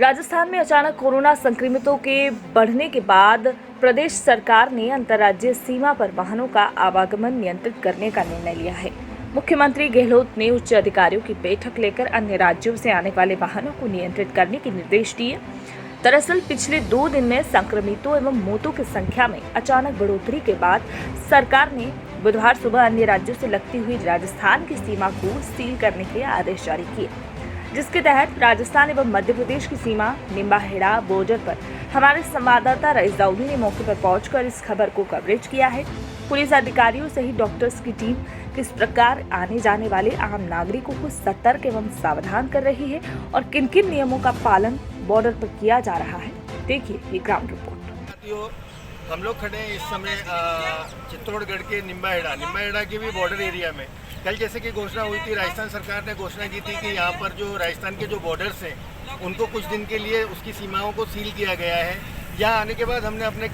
राजस्थान में अचानक कोरोना संक्रमितों के बढ़ने के बाद प्रदेश सरकार ने अंतर्राज्यीय सीमा पर वाहनों का आवागमन नियंत्रित करने का निर्णय लिया है। मुख्यमंत्री गहलोत ने उच्च अधिकारियों की बैठक लेकर अन्य राज्यों से आने वाले वाहनों को नियंत्रित करने के निर्देश दिए। दरअसल पिछले 2 दिन में संक्रमितों एवं मौतों की संख्या में अचानक बढ़ोतरी के बाद सरकार ने बुधवार सुबह अन्य राज्यों से लगती हुई राजस्थान की सीमा को सील करने के आदेश जारी किए, जिसके तहत राजस्थान एवं मध्य प्रदेश की सीमा निम्बाहेड़ा बॉर्डर पर हमारे संवाददाता रईस दाऊदी ने मौके पर पहुंचकर इस खबर को कवरेज किया है। पुलिस अधिकारियों सहित डॉक्टर्स की टीम किस प्रकार आने जाने वाले आम नागरिकों को सतर्क एवं सावधान कर रही है और किन किन नियमों का पालन बॉर्डर पर किया जा रहा है, देखिए ये ग्राउंड रिपोर्ट। हम लोग खड़े हैं इस समय चित्तौड़गढ़ के निम्बाहेड़ा के भी बॉर्डर एरिया में। कल जैसे कि घोषणा हुई थी, राजस्थान सरकार ने घोषणा की थी कि यहाँ पर जो राजस्थान के जो बॉर्डर्स हैं उनको कुछ दिन के लिए उसकी सीमाओं को सील किया गया है। यहाँ आने के बाद हमने अपने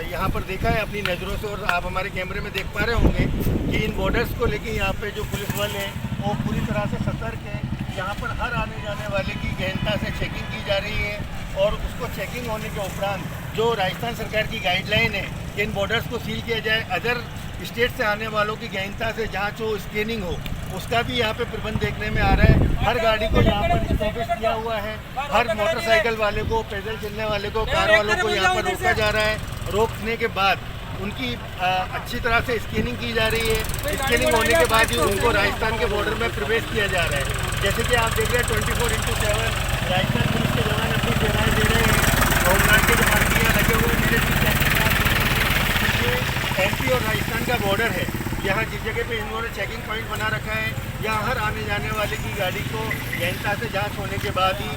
यहाँ पर देखा है अपनी नज़रों से, और आप हमारे कैमरे में देख पा रहे होंगे कि इन बॉर्डर्स को लेके यहाँ पे जो पुलिस बल है वो पूरी तरह से सतर्क है। यहाँ पर हर आने जाने वाले की गहनता से चेकिंग की जा रही है, और उसको चेकिंग होने के उपरांत जो राजस्थान सरकार की गाइडलाइन है कि इन बॉर्डर्स को सील किया जाए, अदर स्टेट से आने वालों की गहनता से जांच हो, स्कैनिंग हो, उसका भी यहाँ पे प्रबंध देखने में आ रहा है। हर गाड़ी को यहाँ पर स्टॉपेज किया हुआ है, हर मोटरसाइकिल वाले को, पैदल चलने वाले को, कार वालों को यहाँ पर रोका जा रहा है। रोकने के बाद उनकी अच्छी तरह से स्कैनिंग की जा रही है। स्कैनिंग होने के बाद ही उनको राजस्थान के बॉर्डर में प्रवेश किया जा रहा है। जैसे कि आप देख रहे हैं 24/7 राजस्थान पुलिस के जवान अपनी सेवाएं दे रहे हैं। होमगार्ड के जो मार्कियाँ लगे हुए मेरे ये MP और राजस्थान का बॉर्डर है। यहाँ जिस जगह पे इन्होंने चेकिंग पॉइंट बना रखा है, यहाँ हर आने जाने वाले की गाड़ी को गहनता से जांच होने के बाद ही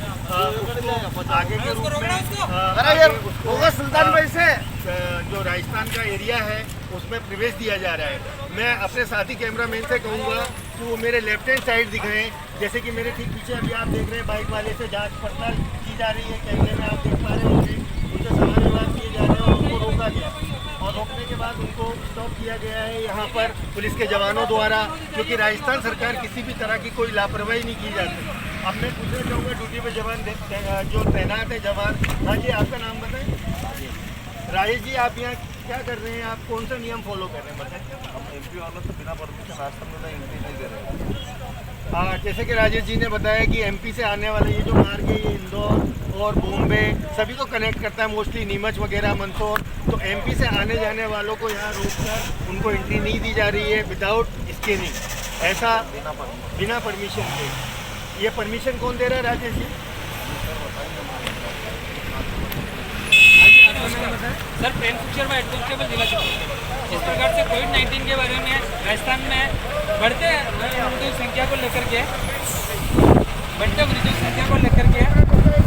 उसको आगे के रूप में सुल्तान से जो राजस्थान का एरिया है उसमें प्रवेश दिया जा रहा है। मैं अपने साथी कैमरामैन से कहूँगा कि वो मेरे लेफ्ट हैंड साइड दिखाएं। जैसे कि मेरे ठीक पीछे अभी आप देख रहे हैं बाइक वाले से जाँच पड़ताल की जा रही है। कैमरे में आप देख पा रहे होंगे उनसे सामान विवाद किए जा रहे हैं और उनको रोका गया, और रोकने के बाद उनको स्टॉप किया गया है यहाँ पर पुलिस के जवानों द्वारा, क्योंकि राजस्थान सरकार किसी भी तरह की कोई लापरवाही नहीं की जाती। अब मैं पूछना चाहूँगा ड्यूटी पे जवान जो तैनात है जवान, हाँ जी आपका नाम बताएं। राजेश जी, आप यहाँ क्या कर रहे हैं? आप कौन सा नियम फॉलो कर रहे हैं बताएं। हम MP वालों से बिना परमिशन राजस्थान में एंट्री नहीं दे रहे हैं। जैसे कि राजेश जी ने बताया कि MP से आने वाले ये जो मार्ग है ये इंदौर और बॉम्बे सभी को कनेक्ट करता है, मोस्टली नीमच वगैरह, मंदसौर। तो MP से आने जाने वालों को यहाँ रोककर उनको एंट्री नहीं दी जा रही है विदाउट स्कैनिंग, ऐसा बिना परमिशन के। ये परमिशन कौन दे रहा है राजेश जी? सर प्रेम शर्मा, हेड कांस्टेबल जिला चित्रकूट। इस प्रकार से कोविड-19 के बारे में राजस्थान में बढ़ते मरीजों की संख्या को लेकर के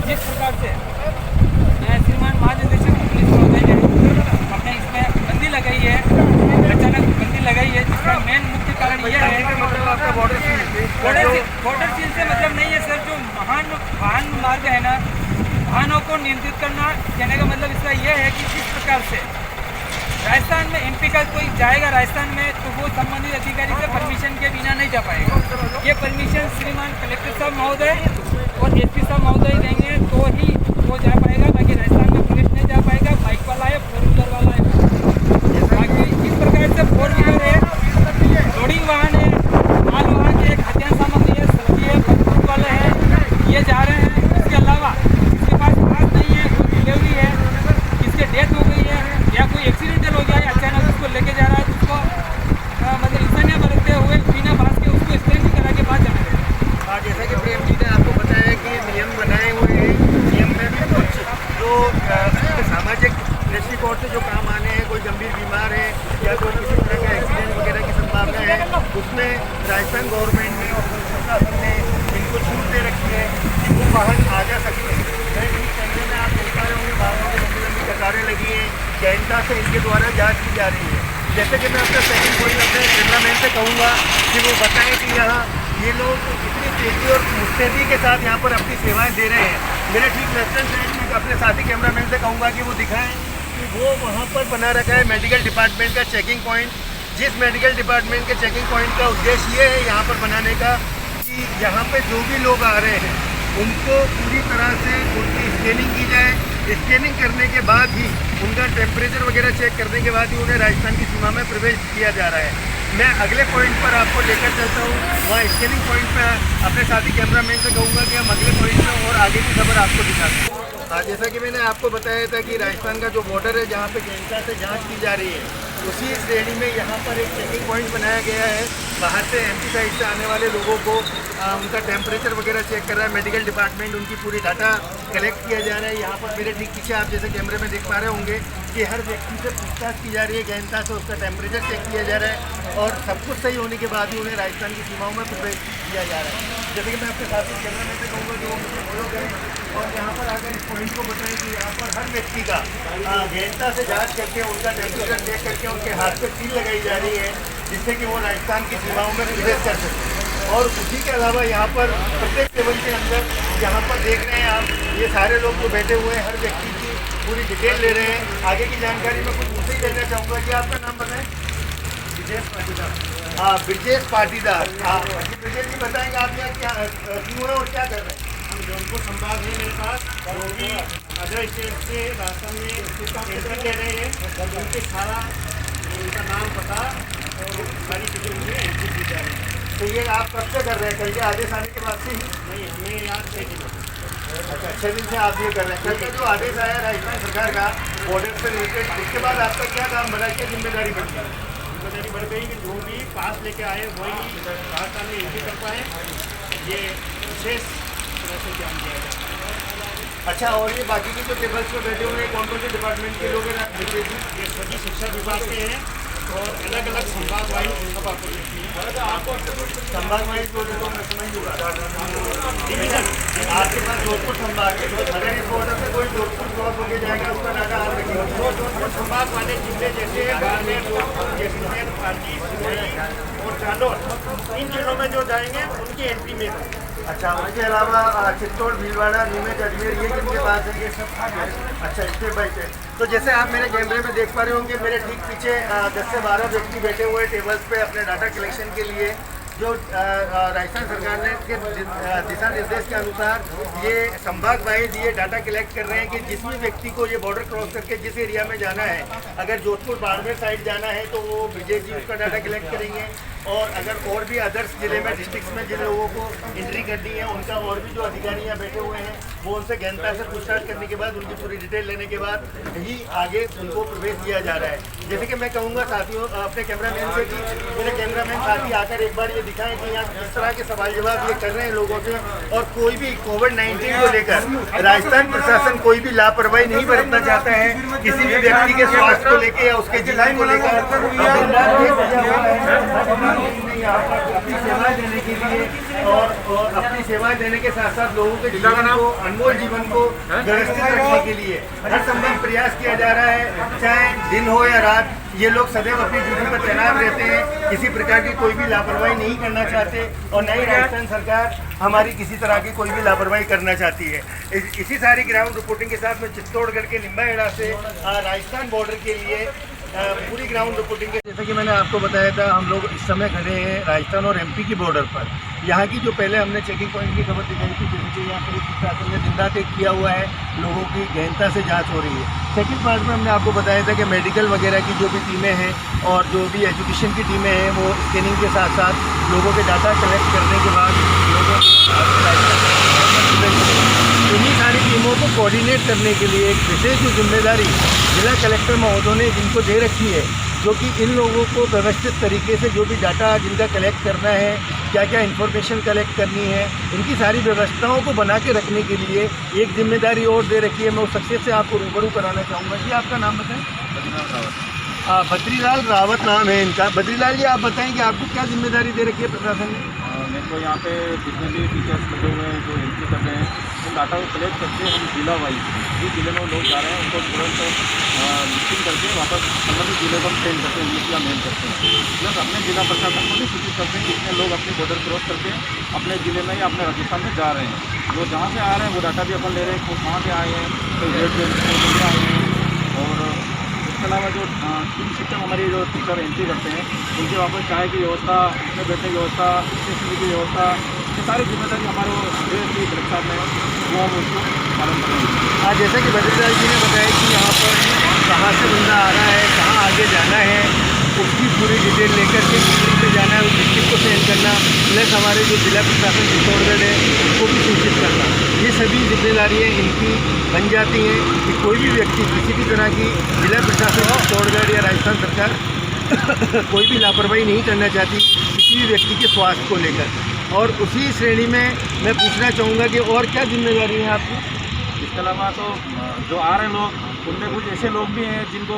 जिस प्रकार से श्रीमान महानिदेशक पुलिस महोदय ने अपने इसमें बंदी लगाई है, अचानक बंदी लगाई है, जिसका मेन मुख्य कारण यह है कि मतलब आपका बॉर्डर सील से मतलब नहीं है सर। जो वाहन मार्ग है ना, वाहनों को नियंत्रित करना, कहने का मतलब इसका यह है कि किस प्रकार से राजस्थान में MP का कोई जाएगा राजस्थान में तो वो संबंधित अधिकारी से परमिशन के बिना नहीं जा पाएगा। ये परमिशन श्रीमान कलेक्टर साहब महोदय और SP साहब महोदय देंगे तो ही वो जा पाएगा, बाकी राजस्थान में पुलिस नहीं जा पाएगा। बाइक वाला है, 4 व्हीलर वाला है, बाकी इस प्रकार से 4 व्हीलर है, लोडिंग वाहन है, माल वाहन है, खाद्यान्न सामग्री है, सब्जी है, फल वाले हैं, ये जा रहे हैं। इसके अलावा इसके पास पास नहीं है, कोई डिलीवरी है, किसके डेथ हो गई है या कोई एक्सीडेंटल हो गया है, अचानक उसको लेके जा रहा है, उसको मतलब इंसानियत बरतते हुए बिना बात के उसको स्कैनिंग करा के बाद जाना है। जैसा कि प्रेम जी ने आपको बताया कि नियम बनाए हुए हैं, नियम में भी कुछ जो सामाजिक दृष्टिकोण से जो काम आने हैं, कोई गंभीर बीमार है या कोई किसी तरह का एक्सीडेंट वगैरह की संभावना है, उसमें राजस्थान गवर्नमेंट ने और प्रशासन ने इनको छूट दे रखी है कि वो वाहन आ जा सकते हैं। कैमरे में आप देख पा रहे होंगे वाहनों की लंबी लंबी कतारें लगी हैं, गहनता से इनके द्वारा जाँच की जा रही है। जैसे कि मैं अपना सेकंड पॉइंट अपने कैमरामैन से कहूँगा कि वो बताएं कि यहाँ ये लोग इतनी तेज़ी और मुस्तैदी के साथ यहाँ पर अपनी सेवाएं दे रहे हैं। मेरे ठीक लेफ्ट हैंड साइड में अपने साथी कैमरामैन से कहूँगा कि वो दिखाएं कि वो वहाँ पर बना रखा है मेडिकल डिपार्टमेंट का चेकिंग पॉइंट। जिस मेडिकल डिपार्टमेंट के चेकिंग पॉइंट का उद्देश्य ये है यहाँ पर बनाने का कि यहाँ पे जो भी लोग आ रहे हैं उनको पूरी तरह से उनकी स्कैनिंग की जाए। स्कैनिंग करने के बाद ही उनका टेम्परेचर वगैरह चेक करने के बाद ही उन्हें राजस्थान की सीमा में प्रवेश किया जा रहा है। मैं अगले पॉइंट पर आपको लेकर चलता हूँ, वहाँ स्कैनिंग पॉइंट पर अपने साथी कैमरामैन से कहूँगा कि हम अगले पॉइंट में और आगे की खबर आपको दिखाते हैं। जैसा कि मैंने आपको बताया था कि राजस्थान का जो बॉर्डर है जहाँ पे गहनता से जांच की जा रही है, उसी श्रेणी में यहाँ पर एक चेकिंग पॉइंट बनाया गया है। बाहर से एमपी साइड से आने वाले लोगों को उनका टेम्परेचर वगैरह चेक कर रहा है मेडिकल डिपार्टमेंट, उनकी पूरी डाटा कलेक्ट किया जा रहा है। यहाँ पर मेरे ठीक पीछे आप जैसे कैमरे में देख पा रहे होंगे कि हर व्यक्ति से पूछताछ की जा रही है, गहनता से उसका टेम्परेचर चेक किया जा रहा है और सब कुछ सही होने के बाद ही उन्हें राजस्थान की सीमाओं में प्रवेश किया जा रहा है। जैसे कि मैं आपके साथ कैमरा मैन से कहूँगा कि वो मुझे फॉलो करें और यहाँ पर आकर इस पॉइंट को बताएं कि यहाँ पर हर व्यक्ति का गहनता से जांच करके उनका टेम्परेचर चेक करके उनके हाथ पे सील लगाई जा रही है, जिससे कि वो राजस्थान की सीमाओं में प्रवेश कर सकें। और उसी के अलावा यहाँ पर प्रत्येक टेबल के अंदर यहाँ पर देख रहे हैं आप, ये सारे लोग जो बैठे हुए हैं हर व्यक्ति की पूरी डिटेल ले रहे हैं। आगे की जानकारी मैं कुछ उनसे ही लेना चाहूँगा कि आपका नाम बताएं। ब्रिजेश पाटीदार। हाँ, ब्रिजेश पाटीदार। हाँ ब्रिजेश जी, बताएंगे आप यहाँ क्या क्यों है और क्या कर रहे हैं? हम जौनपुर संभाग है मेरे पास, जो भी अदर स्टेट से राजस्थान में एंट्री ले रहे हैं, उनके सारा उनका नाम पता और सारी चीज़ें उन्हें एंट्री दी जा रही है। तो ये आप कब से कर रहे हैं? कल के आदेश आने के बाद से ही? नहीं, मैं यहाँ 6 दिन अच्छा, 6 दिन से आप ये कर रहे हैं। कल का जो आदेश आया राजस्थान सरकार का बॉर्डर से रिलेटेड, उसके बाद आपका क्या काम बना, क्या जिम्मेदारी बढ़ी? जिम्मेदारी बढ़ गई कि जो भी पास लेके आए वही राजस्थान में एंट्री कर पाए, ये विशेष तरह से ध्यान दिया जाए। अच्छा, और ये बाकी के जो टेबल्स पे बैठे हुए हैं कौन कौन से डिपार्टमेंट के लोग हैं? ये सभी शिक्षा विभाग के हैं और अलग अलग संभाग वाइज संभाग वाइज बोले तो मैं समझ लूँगा। डिवीजन आपके पास जोधपुर संभाग है, तो अगर इस बॉर्डर से कोई जोधपुर क्रॉस होके जाएगा उसका डाटा आप रखिएगा। जो जोधपुर संभाग वाले जिले जैसे बाड़मेर, जोधपुर, जैसलमेर, पाली, सिरोही और जालौर, इन जिलों में जो जाएंगे उनकी एंट्री में होगी। अच्छा, उसके अलावा चित्तौड़, भीलवाड़ा, नीमच, अजमेर, ये जिनके पास है ये सब अच्छा स्टेप बाई स्टेप। तो जैसे आप मेरे कैमरे में देख पा रहे होंगे, मेरे ठीक पीछे 10 से 12 व्यक्ति बैठे हुए टेबल्स पे अपने डाटा कलेक्शन के लिए, जो राजस्थान सरकार ने के दिशा निर्देश के अनुसार ये संभाग वाइज ये डाटा कलेक्ट कर रहे हैं कि जिस भी व्यक्ति को ये बॉर्डर क्रॉस करके जिस एरिया में जाना है, अगर जोधपुर बाड़मेर साइड जाना है तो वो ब्रिजेश जी उसका डाटा कलेक्ट करेंगे, और अगर और भी अदर्स जिले में डिस्ट्रिक्ट्स में जिन लोगों को एंट्री करनी है उनका और भी जो अधिकारी यहाँ बैठे हुए हैं वो उनसे गहनता से पूछताछ करने के बाद उनकी पूरी डिटेल लेने के बाद ही आगे उनको प्रवेश दिया जा रहा है। जैसे कि मैं कहूँगा साथियों अपने कैमरामैन से कि मेरे कैमरामैन साथी आकर एक बार ये दिखाएं कि यहाँ किस तरह के सवाल जवाब ये कर रहे हैं लोगों से, और कोई भी कोविड-19 को लेकर राजस्थान प्रशासन कोई भी लापरवाही नहीं बरतना चाहता है किसी भी व्यक्ति के स्वास्थ्य को लेकर या उसके जीवन को लेकर। अपनी सेवाएं देने के लिए और अपनी सेवाएं देने के साथ साथ लोगों के जीवन को, अनमोल जीवन को व्यवस्थित रखने के लिए हर संभव प्रयास किया जा रहा है। चाहे दिन हो या रात, ये लोग सदैव अपनी ड्यूटी पर तैनात रहते हैं, किसी प्रकार की कोई भी लापरवाही नहीं करना चाहते और न ही राजस्थान सरकार हमारी किसी तरह की कोई भी लापरवाही करना चाहती है। इसी सारी ग्राउंड रिपोर्टिंग के साथ मैं चित्तौड़गढ़ के निम्बाहेड़ा से राजस्थान बॉर्डर के लिए पूरी ग्राउंड रिपोर्टिंग के, जैसा कि मैंने आपको बताया था, हम लोग इस समय खड़े हैं राजस्थान और एमपी की बॉर्डर पर। यहाँ की जो पहले हमने चेकिंग पॉइंट की खबर दिखाई थी, जिनके यहाँ पुलिस प्रशासन ने दिन रात एक किया हुआ है, लोगों की गहनता से जांच हो रही है। सेकंड पार्ट में हमने आपको बताया था कि मेडिकल वगैरह की जो भी टीमें हैं और जो भी एजुकेशन की टीमें हैं वो स्कैनिंग के साथ साथ लोगों के डाटा कलेक्ट करने के बाद लोगों इन्हीं सारी टीमों को कोऑर्डिनेट करने के लिए एक विशेष जो जिम्मेदारी जिला कलेक्टर महोदय ने जिनको दे रखी है, जो कि इन लोगों को व्यवस्थित तरीके से जो भी डाटा जिनका कलेक्ट करना है, क्या क्या इन्फॉर्मेशन कलेक्ट करनी है, इनकी सारी व्यवस्थाओं को बना के रखने के लिए एक जिम्मेदारी और दे रखी है। मैं उस सक्सेस से आपको रूबरू कराना चाहूँगा। जी आपका नाम बताएं। बद्रीलाल रावत नाम है इनका। बद्रीलाल जी, आप बताएं कि आपको क्या जिम्मेदारी दे रखी है प्रशासन ने? मेरे को यहाँ पे जितने भी टीचर्स लगे हुए हैं जो एंट्री कर रहे हैं उन डाटा को कलेक्ट करके हम जिला वाइज जिस जिले में लोग जा रहे हैं उनको तुरंत लिस्टिंग करके वापस संबंधित जिले को हम सेंड करते हैं, इंग्लिश या मेल करते हैं। प्लस अपने जिला प्रशासन को भी सूचित करते हैं जितने लोग अपने बॉर्डर क्रॉस करके अपने ज़िले में या अपने राजस्थान में जा रहे हैं, वो जहाँ से आ रहे हैं वो डाटा भी अपन ले रहे हैं, वो कहाँ से आए हैं, तो रेट में आए हैं। और इसके अलावा जो टीम सिस्टम हमारी जो टीचर एंट्री करते हैं उनके वापस चाय की व्यवस्था, उसमें बैठने की व्यवस्था, स्टेशनरी की व्यवस्था, सारी जिम्मेदारी हमारे DSP कलेक्टर साहब ने वो हम उसको पालन करेंगे। हाँ, जैसा कि बद्रीलाल जी ने बताया कि यहाँ पर कहाँ से बंदा आ रहा है, कहाँ आगे जाना है, उसकी पूरी डिटेल लेकर के डिस्ट्रिक्ट पे जाना है, उस डिस्ट्रिक्ट को सेंड करना, प्लस हमारे जो जिला प्रशासन चित्तौड़गढ़ है उसको भी सूचित करना, ये सभी जिम्मेदारियाँ इनकी बन जाती हैं कि कोई भी व्यक्ति किसी भी तरह की जिला प्रशासन चित्तौड़गढ़ या राजस्थान सरकार कोई भी लापरवाही नहीं करना चाहती किसी भी व्यक्ति के स्वास्थ्य को लेकर। और उसी श्रेणी में मैं पूछना चाहूँगा कि और क्या जिम्मेदारी है आपकी? इसके अलावा तो जो आ रहे लोग उनमें कुछ ऐसे लोग भी हैं जिनको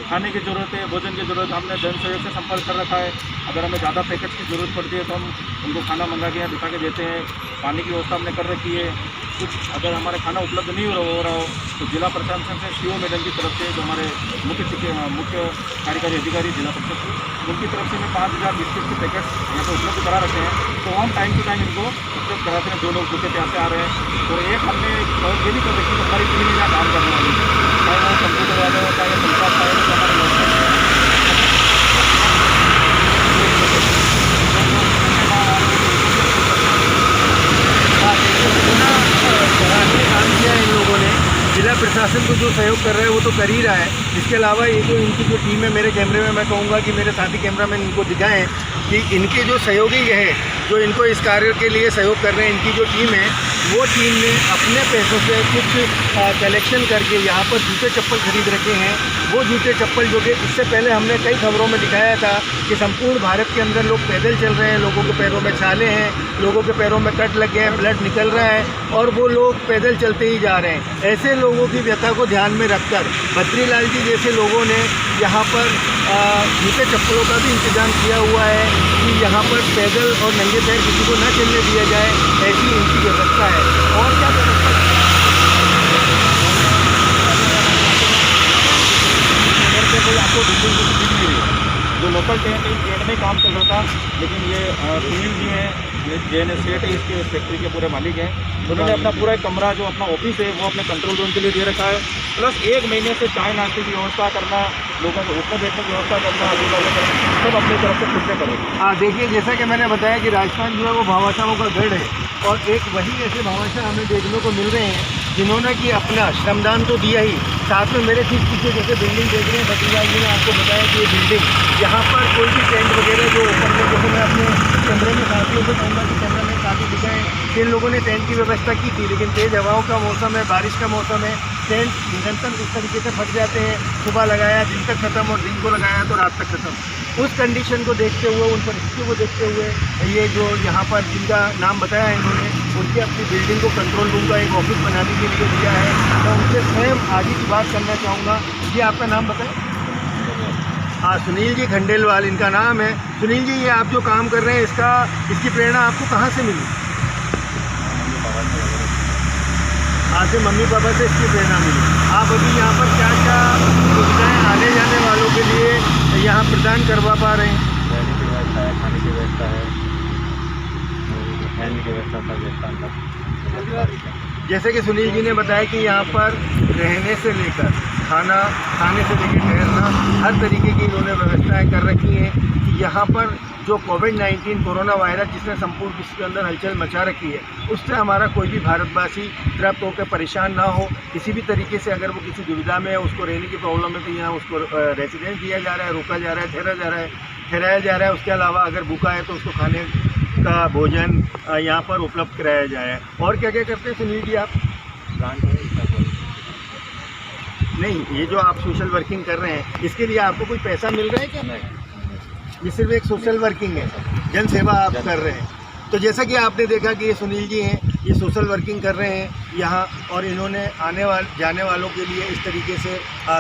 खाने की ज़रूरत है, भोजन की ज़रूरत है। हमने जन सहयोग से संपर्क कर रखा है। अगर हमें ज़्यादा पैकेट्स की ज़रूरत पड़ती है तो हम उनको खाना मंगा के यहाँ बिठा के देते हैं। पानी की व्यवस्था हमने कर रखी है। कुछ अगर हमारे खाना उपलब्ध नहीं हो रहा हो तो जिला प्रशासन से CO मैडम की तरफ से जो हमारे मुख्य कार्यकारी अधिकारी जिला परिषद उनकी तरफ से हमें 5000 बिस्किट के पैकेट्स यहाँ पर उपलब्ध करा रखे हैं। तो हम टाइम टू टाइम इनको उपलब्ध कराते हैं जो लोग भूखे प्यासे आ रहे हैं। और एक हमने ये भी कर रखी है हमारी टीम यहाँ काम करने वाली है, चाहे वो कंप्यूटर वाले हो, चाहे पंचायत चाहे तो हमारे काम किया है इन लोगों ने। जिला प्रशासन को जो सहयोग कर रहा है वो तो कर ही रहा है। इसके अलावा ये जो इनकी जो टीम है, मेरे कैमरे में मैं कहूँगा कि मेरे साथी कैमरामैन इनको दिखाएं कि इनके जो सहयोगी है जो इनको इस कार्य के लिए सहयोग कर रहे हैं, इनकी जो टीम है वो टीम ने अपने पैसों से कुछ कलेक्शन करके यहाँ पर जूते चप्पल खरीद रखे हैं। वो जूते चप्पल जो कि इससे पहले हमने कई खबरों में दिखाया था कि संपूर्ण भारत के अंदर लोग पैदल चल रहे हैं, लोगों के पैरों में छाले हैं, लोगों के पैरों में कट लग गए हैं, ब्लड निकल रहा है और वो लोग पैदल चलते ही जा रहे हैं। ऐसे लोगों की व्यथा को ध्यान में रखकर बद्रीलाल जी जैसे लोगों ने यहाँ पर जूते चप्पलों का भी इंतजाम किया हुआ है कि यहाँ पर पैदल और नंगे पैर किसी को न चलने दिया जाए, ऐसी इनकी व्यवस्था है। और क्या व्यवस्था कोई आपको बिल्डिंग दिख नहीं रही है? जो लोकल टेंट में काम चल रहा था, लेकिन ये सुनील जी हैं, ये JNS सेठ है, इसके फैक्ट्री के पूरे मालिक हैं। उन्होंने अपना पूरा एक कमरा जो अपना ऑफिस है वो अपने कंट्रोल रूम के लिए दे रखा है। प्लस 1 महीने से चाय नाश्ते की व्यवस्था करना, लोगों को उठने बैठने की व्यवस्था करना, सब अपनी तरफ से खुद से करें। हाँ, देखिए जैसा कि मैंने बताया कि राजस्थान जो है वो भामाशाहों का गढ़ है और एक वही ऐसे भामाशाह हमें देखने को मिल रहे हैं जिन्होंने कि अपना श्रमदान तो दिया ही, साथ में मेरे ठीक पीछे जैसे बिल्डिंग देख रहे हैं बद्रीलाल जी ने आपको बताया कि ये बिल्डिंग यहाँ पर कोई भी टेंट वगैरह जो ऊपर में, जैसे मैं अपने कैमरे में साथियों को कहूँगा कि कैमरा में काफ़ी दिखाएँ, जिन लोगों ने टेंट की व्यवस्था की थी, लेकिन तेज़ हवाओं का मौसम है, बारिश का मौसम है, टेंट निरंतर इस तरीके से फट जाते हैं। सुबह लगाया दिन तक ख़त्म और दिन को लगाया तो रात तक ख़त्म। उस कंडीशन को देखते हुए, उन परिस्थितियों को देखते हुए ये जो यहाँ पर जिनका नाम बताया है इन्होंने, उनकी अपनी बिल्डिंग को कंट्रोल रूम का एक ऑफिस बनाने के लिए दिया है। मैं उनसे स्वयं आगे की बात करना चाहूँगा। ये आपका नाम बताएं? हाँ, सुनील जी खंडेलवाल इनका नाम है। सुनील जी, ये आप जो काम कर रहे हैं इसकी प्रेरणा आपको कहाँ से मिली? आपके मम्मी पापा से इसकी प्रेरणा मिली। आप अभी यहाँ पर क्या क्या सुविधाएँ आने जाने वालों के लिए यहाँ प्रदान करवा पा रहे हैं? रहने की व्यवस्था है, खाने की व्यवस्था है, रहने की व्यवस्था का व्यवस्था। जैसे कि सुनील जी ने बताया कि यहाँ पर रहने से लेकर खाने से लेकर ठहरना, हर तरीके की इन्होंने व्यवस्थाएं कर रखी हैं कि यहाँ पर जो कोविड-19 कोरोना वायरस जिसने संपूर्ण विश्व के अंदर हलचल मचा रखी है, उससे हमारा कोई भी भारतवासी त्रस्त होकर परेशान ना हो। किसी भी तरीके से अगर वो किसी दुविधा में है, उसको रहने की प्रॉब्लम है, तो यहाँ उसको रेसिडेंस दिया जा रहा है, रोका जा रहा है, ठहराया जा रहा है। उसके अलावा अगर भूखा है तो उसको खाने का भोजन यहाँ पर उपलब्ध कराया जाए। और क्या क्या करते हैं सुनील जी आप? नहीं, ये जो आप सोशल वर्किंग कर रहे हैं, इसके लिए आपको कोई पैसा मिल रहा है क्या? नहीं, ये सिर्फ एक सोशल वर्किंग है, जन सेवा आप कर रहे हैं। तो जैसा कि आपने देखा कि ये सुनील जी हैं, ये सोशल वर्किंग कर रहे हैं यहाँ, और इन्होंने जाने वालों के लिए इस तरीके से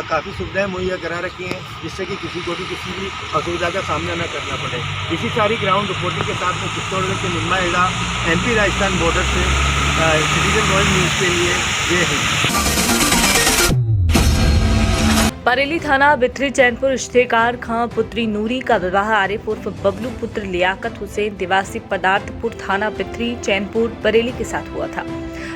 काफ़ी सुविधाएं मुहैया करा रखी हैं, जिससे कि किसी को भी किसी भी असुविधा का सामना न करना पड़े। इसी सारी ग्राउंड रिपोर्टिंग के साथ में चित्तौड़गढ़ के निम्बाहेड़ा MP राजस्थान बॉर्डर से सिटीजन वर्ल्ड न्यूज़ के लिए ये है। बरेली थाना बिथरी चैनपुर इश्तेकार खां पुत्री नूरी का विवाह आरिफ उर्फ बबलू पुत्र लियाकत हुसैन निवासी पदार्थपुर थाना बिथरी चैनपुर बरेली के साथ हुआ था।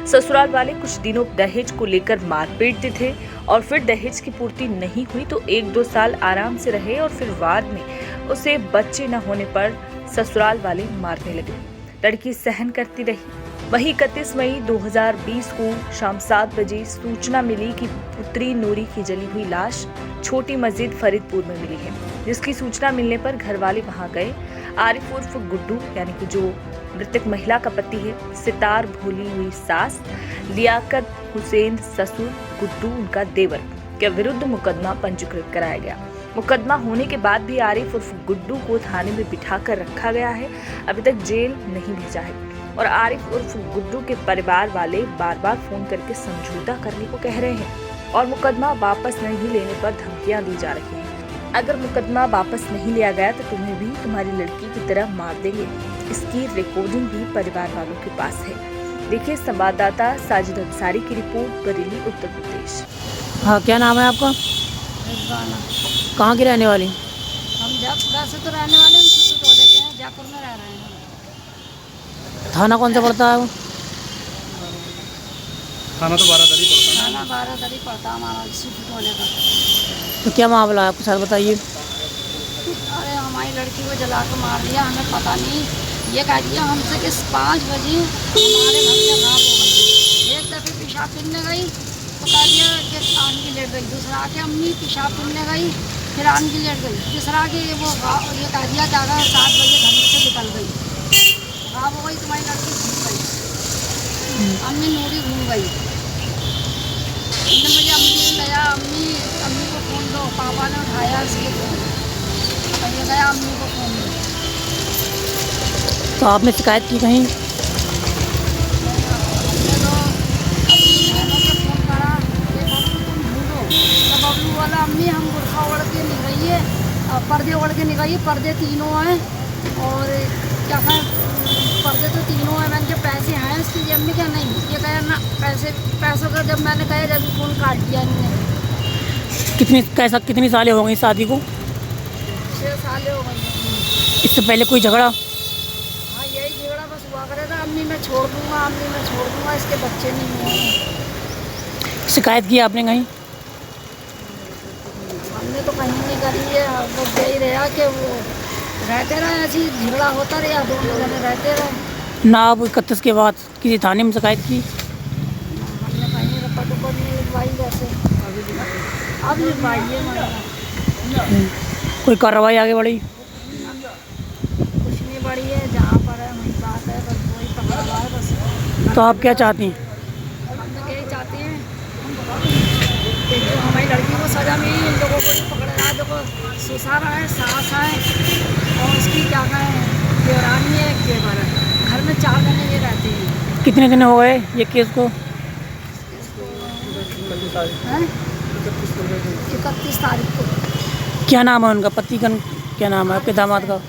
ससुराल वाले कुछ दिनों दहेज को लेकर मारपीट थे और फिर दहेज की पूर्ति नहीं हुई तो 1-2 साल आराम से रहे और फिर बाद में उसे बच्चे न होने पर ससुराल वाले मारने लगे। लड़की सहन करती रही। वहीं 31 मई 2020 को शाम 7 बजे सूचना मिली कि पुत्री नूरी की जली हुई लाश छोटी मस्जिद फरीदपुर में मिली है, जिसकी सूचना मिलने पर घर वाले वहां गए। आरिफ उर्फ गुड्डू यानी कि जो मृतक महिला का पति है, सितार भोली हुई सास, लियाकत हुसैन ससुर, गुड्डू उनका देवर के विरुद्ध मुकदमा पंजीकृत कराया गया। मुकदमा होने के बाद भी आरिफ उर्फ गुड्डू को थाने में बिठाकर रखा गया है, अभी तक जेल नहीं भेजा है और आरिफ उर्फ गुड्डू के परिवार वाले बार बार फोन करके समझौता करने को कह रहे हैं और मुकदमा वापस नहीं लेने पर धमकियां दी जा रही हैं। अगर मुकदमा वापस नहीं लिया गया तो तुम्हें भी तुम्हारी लड़की की तरह मार देंगे। इसकी रिकॉर्डिंग भी परिवार वालों के पास है। देखिए संवाददाता साजिद अंसारी की रिपोर्ट, बरेली, उत्तर प्रदेश। हाँ, क्या नाम है आपका? रिजवाना। कहाँ की रहने वाली? हम जयपुर से तो रहने वाले हैं, हम टोले के हैं, जयपुर में रह रहे हैं। थाना कौन सा पड़ता है वो? खाना तो 12 दरी पड़ता है। थाना 12 दरी पड़ता है हमारा टोले का। तो क्या मामला है आपके साथ, बताइए। अरे हमारी लड़की को जला के मार दिया, हमें पता नहीं। ये कह दिया हमसे कि 5 बजे हमारे घर से रात हो गई। एक दफ़े पेशाब करने गई तो कह दिया कि आन की लेट गई। दूसरा आके अम्मी पेशाब करने गई, फिर आन की लेट गई। तीसरा के वो ये कह दिया कि अगर 7 बजे घर में से निकल गई, रात हो गई, तुम्हारी लड़की घूम गई। अम्मी नूरी घूम गई। मुझे अम्मी गया, अम्मी को फ़ोन दो। पापा ने उठाया इसके फ़ोन, ये गया अम्मी को फ़ोन दो। तो आपने शिकायत की कहीं? हमने तो अपनी बहनों के फ़ोन करा कि बबलू तुम ढूंढो। तो बबलू वाला अम्मी हम बुर्खा ओढ़ के निकलिए, पर्दे ओढ़ के निकलिए, पर्दे तीनों हैं और क्या कहें, पर्दे तो तीनों हैं। मैंने पैसे हैं इसकी जेब में, क्या नहीं? ये कहा ना पैसों का। जब मैंने कहा जब फ़ोन काट दिया इन्होंने। कितनी सालें हो गई शादी को? 6 साल हो गई। इससे पहले कोई झगड़ा? हाँ, यही झगड़ा बस हुआ करे था। अम्मी मैं छोड़ दूँगा, अम्मी मैं छोड़ दूँगा, इसके बच्चे नहीं हुए। शिकायत की आपने कहीं? हमने तो कहीं नहीं करी है। बस यही रहा कि वो रहते रहे, ऐसे ही झगड़ा होता रहा, दोनों जने रहते रहे। ना आप 31 के बाद किसी थाने में शिकायत की? हमने कहीं रपट नहीं लिखवाई, जैसे अब लिखवाई है मैंने। कोई कार्रवाई आगे बढ़ी? कुछ नहीं बढ़ी है, जहाँ पर है वहीं बात है, बस वही पकड़ा हुआ है बस। तो आप क्या चाहती हैं? हम तो यही चाहते हैं कि जो हमारी लड़की को सज़ा मिली, इन लोगों को भी पकड़ा जाए। देखो ससुर है, सास है और उसकी क्या कहें देवरानी है, एक देवर है। घर में 4 जने ये रहते हैं। कितने दिन हो गए ये केस को? 31 तारीख को। क्या नाम है उनका पति का? क्या नाम है आपके दामाद का?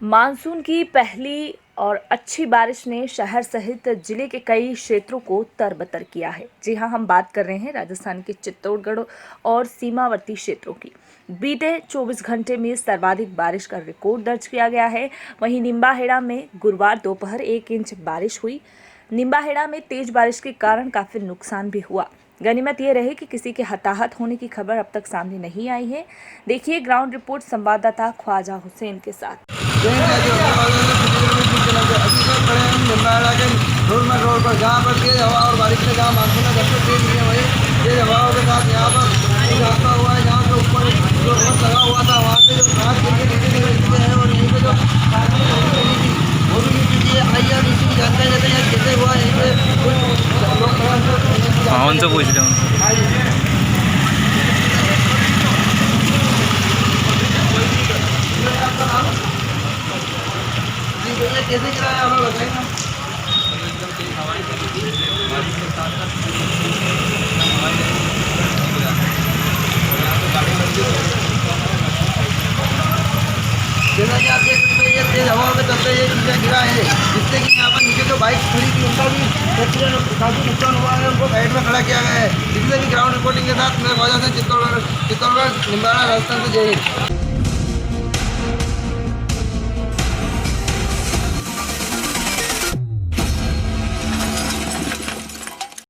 मानसून की पहली और अच्छी बारिश ने शहर सहित जिले के कई क्षेत्रों को तरबतर किया है। जी हां, हम बात कर रहे हैं राजस्थान के चित्तौड़गढ़ और सीमावर्ती क्षेत्रों की। बीते 24 घंटे में सर्वाधिक बारिश का रिकॉर्ड दर्ज किया गया है। वहीं निम्बाहेड़ा में गुरुवार दोपहर 1 इंच बारिश हुई। निम्बाहेड़ा में तेज बारिश के कारण काफी नुकसान भी हुआ। गनीमत ये रही कि किसी के हताहत होने की खबर अब तक सामने नहीं आई है। देखिए ग्राउंड रिपोर्ट संवाददाता ख्वाजा हुसैन के साथ। रोड पर जहाँ पर तेज हवा और बारिश में जहाँ मानसून का दस्तक तेज नहीं है, वही तेज हवाओं के साथ यहाँ पर रास्ता हुआ है। जहाँ पे ऊपर जो रोड लगा हुआ था वहाँ पे जो घास गिर के नीचे गिरते हैं और यहीं पे जो वो भी नहीं कीजिए। आइए अब इसी की जानकारी देते हैं कैसे हुआ। यहीं पे कुछ लोग उनसे पूछ रहे हैं। कैसे गिराया हमें बताइए। जैसा कि आप देख सकते हैं, ये तेज हवाओं के चलते ये चीज़ें गिरा है, जिससे कि यहाँ पर नीचे जो बाइक खड़ी थी उनका भी काफ़ी नुकसान हुआ है। उनको साइड में खड़ा किया गया है। जिससे भी ग्राउंड रिपोर्टिंग के साथ मेरे वजह से चित्तौड़गढ़ निम्बाड़ा राजस्थान से जय हिंद।